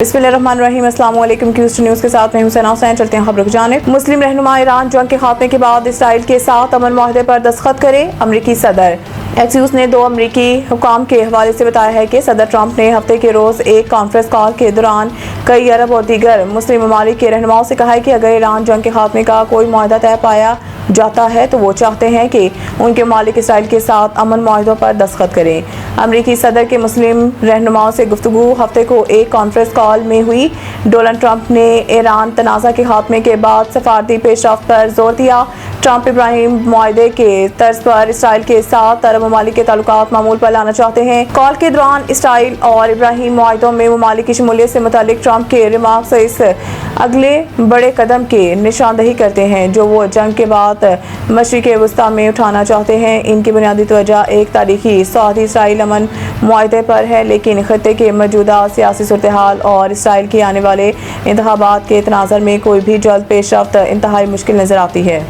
बिस्मिल्लाहिर्रहमानिर्रहीम। अस्सलाम वालेकुम। क्यूस्ट न्यूज़ के साथ मैं हूं सना हुसैन। चलते हैं खबरों की जानिब। मुस्लिम रहनुमा ईरान जंग के खात्मे के बाद इसराइल के साथ अमन मुआहदे पर दस्तखत करे। अमरीकी सदर एक्सियोस ने 2 अमरीकी हुकाम के हवाले से बताया है कि सदर ट्रंप ने हफ्ते के रोज़ एक कॉन्फ्रेंस कॉल के दौरान कई अरब और दीगर मुस्लिम ममालिक के रहनुमाओं से कहा है कि अगर ईरान जंग के खात्मे का कोई मुआहदा तय पाया जाता है तो वो चाहते हैं कि उनके मालिक इसराइल के साथ अमन मुआहदों पर दस्तखत करें। अमरीकी सदर के मुस्लिम रहनुमाओं से गुफ्तगू हफ्ते को एक कॉन्फ्रेंस कॉल में हुई। डोनाल्ड ट्रंप ने ईरान तनाज़ा के खात्मे के बाद सफारती पेशरफ्त पर जोर दिया। ट्रंप इब्राहिम मुआहदे के तर्ज पर इसराइल के साथ अरब ममालिक के ताल्लुकात मामूल पर लाना चाहते हैं। कॉल के दौरान इसराइल और इब्राहिम मुआहदों में ममालिक की शमूलियत से मुतालिक ट्रंप के रिमार्क्स इस अगले बड़े कदम की निशानदही करते हैं जो वो जंग के बाद मशरिक़ वस्ता में उठाना चाहते हैं। इनकी बुनियादी तवज्जो एक तारीखी सऊदी इसराइल अमन मुआहदे पर है, लेकिन खत्ते के मौजूदा सियासी सूरत-ए-हाल और इसराइल के आने वाले इंतखाबात के तनाज़ुर में कोई भी जल्द पेशरफ्त इंतहाई मुश्किल नजर आती है।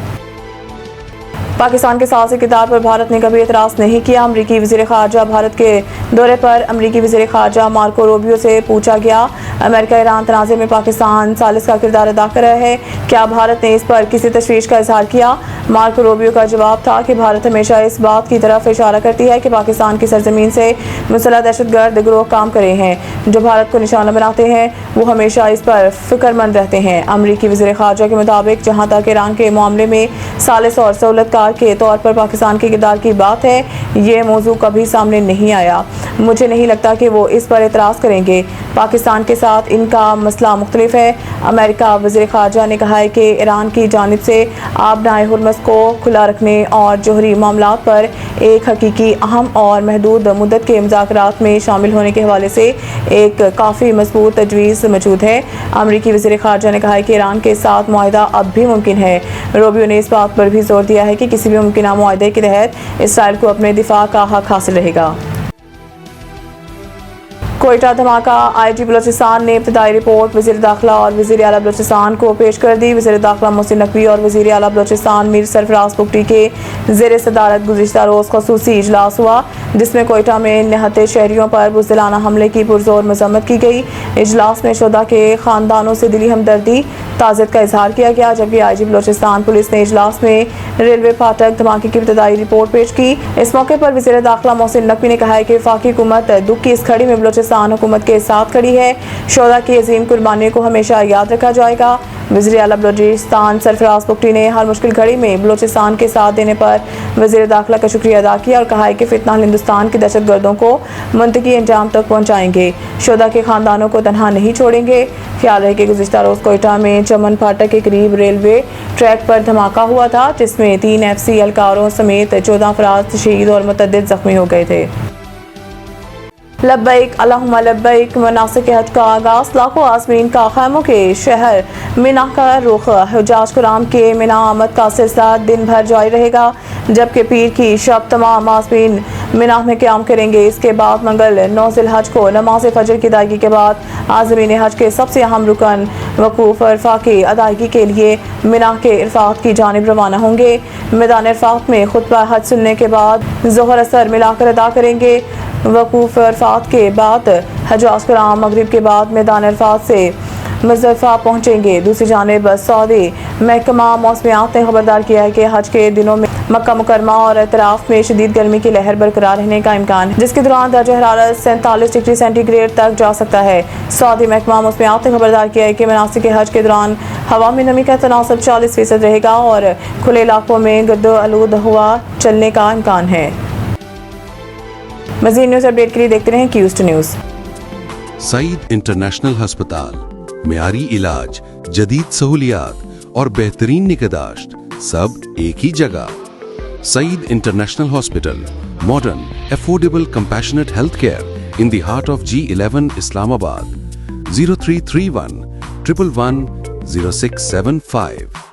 पाकिस्तान के साहसी किरदार पर भारत ने कभी एतराज़ नहीं किया। अमरीकी वज़ीर ख़ारजा भारत के दौरे पर अमरीकी वज़ीर ख़ारजा मार्को रूबियो से पूछा गया, अमेरिका ईरान तनाज़े में पाकिस्तान सालिस का किरदार अदा कर रहा है, क्या भारत ने इस पर किसी तशवीश का इजहार किया? मार्को रूबियो का जवाब था कि भारत हमेशा इस बात की तरफ इशारा करती है कि पाकिस्तान की सरजमीन से मुसल्लह दहशतगर्द गिरोह काम कर रहे हैं जो भारत को निशाना बनाते हैं। वो हमेशा इस पर फिक्रमंद रहते हैं। अमरीकी वज़ीर ख़ारजा के मुताबिक जहाँ तक ईरान के मामले में सालिस और सहूलतकार के तौर पर पाकिस्तान के किरदार की बात है, ये मौजू कभी सामने नहीं आया। मुझे नहीं लगता कि वो इस पर एतराज़ करेंगे। पाकिस्तान के साथ इनका मसला मुख्तलिफ है। अमेरिका वज़ीर ख़ारजा ने कहा है कि ईरान की जानिब से आबनाए हुर्मुज़ को खुला रखने और जोहरी मामलात पर एक हकीकी अहम और महदूद मुद्दत के मुज़ाकरात में शामिल होने के हवाले से एक काफ़ी मजबूत तजवीज़ मौजूद है। अमरीकी वज़ीर ख़ारजा ने कहा है कि ईरान के साथ मुआहदा अब भी मुमकिन है। रूबियो ने इस बात पर भी जोर दिया है कि किसी भी मुमकिन मुआहदे के तहत इसराइल को अपने दिफा का हक हासिल रहेगा। कोयटा धमाका, IG बलोचिस्तान ने इब्तिदाई रिपोर्ट वज़ीर दाखिला और वज़ीर आला बलोचिस्तान को पेश कर दी। वज़ीर दाखिला मोहसिन नकवी और वज़ीर आला बलोचिस्तान मीर सरफराज बुगटी के ज़ेर सदारत गुज़िश्ता रोज़ ख़ुसूसी इजलास हुआ, जिसमें कोयटा में निहत्ते शहरियों पर बुज़दिलाना हमले की पुरज़ोर मज़म्मत की गई। इजलास में शुहदा के ख़ानदानों से दिली हमदर्दी ताज़ियत का इजहार किया गया, जबकि IG बलोचिस्तान पुलिस ने इजलास में रेलवे फाटक धमाके की इब्तिदाई रिपोर्ट पेश की। इस मौके पर वज़ीर दाखिला मोहसिन नकवी ने कहा है कि वफाकी हुकूमत दुख की इस घड़ी में बलोचिस्तान हुकूमत के साथ खड़ी है। शुहदा की अजीम कुर्बानी को हमेशा याद रखा जाएगा। वज़ीर आला बलोचिस्तान सरफराज बुगटी ने हर मुश्किल घड़ी में बलोचिस्तान के साथ देने पर वज़ीर दाखिला का शुक्रिया अदा किया और कहा है कि फितना हिंदुस्तान के दहशतगर्दों को मुंतकी अंजाम तक पहुँचाएंगे, शुहदा के ख़ानदानों को तनहा नहीं छोड़ेंगे। ख्याल है कि गुज़िश्ता रोज़ कोयटा में चमन फाटक के करीब रेलवे ट्रैक पर धमाका हुआ था, जिसमें 3 FC एहलकारों समेत 14 अफराद शहीद और मुतअद्दिद ज़ख्मी हो गए थे। लब्बैक अल्लाहुम्मा लब्बैक मनासिक हज का आगाज़, लाखों आज़मीन का खैमों के शहर मिना का रुख। हुज्जाज कुराम के मिना आमद का सिलसिला दिन भर जारी रहेगा, जबकि पीर की शब तमाम आज़मीन मिना में क़याम करेंगे। इसके बाद मंगल 9 ज़िलहज को नमाज फजर की अदायगी के बाद आज़मीन हज के सबसे अहम रुकन वकूफ़ अरफा की अदायगी के लिए मिना के इरफात की जानिब रवाना होंगे। मैदान इरफात में खुतबा हज सुनने के बाद ज़ोहर असर मिलाकर अदा करेंगे। वकूफ़ अरफात के बाद हुज्जाज कुराम मगरिब के बाद मैदान अरफात से मुज़दलिफ़ा पहुँचेंगे। दूसरी जानिब सऊदी महकमा मौसमियात ने खबरदार किया है कि हज के दिनों में मक्का मुकरमा और अतराफ में शदीद गर्मी की लहर बरकरार रहने का इम्कान है, जिसके दौरान दर्जा हरारत 47 डिग्री सेंटीग्रेड तक जा सकता है। सऊदी महकमा मौसमियात ने खबरदार किया है कि मनासिक हज के दौरान हवा में नमी का तनासब 40% रहेगा और खुले इलाकों में गर्दो आलूद हवा चलने का इम्कान है। मज़ीद न्यूज़ अपडेट के लिए देखते रहें क्यूस्ट न्यूज़। सईद इंटरनेशनल हस्पताल, मियारी इलाज, जदीद सहूलियात और बेहतरीन निगहदाश्त सब एक ही जगह। Saeed international hospital, modern, affordable, compassionate health care in the heart of G11 Islamabad. 0331 111 0675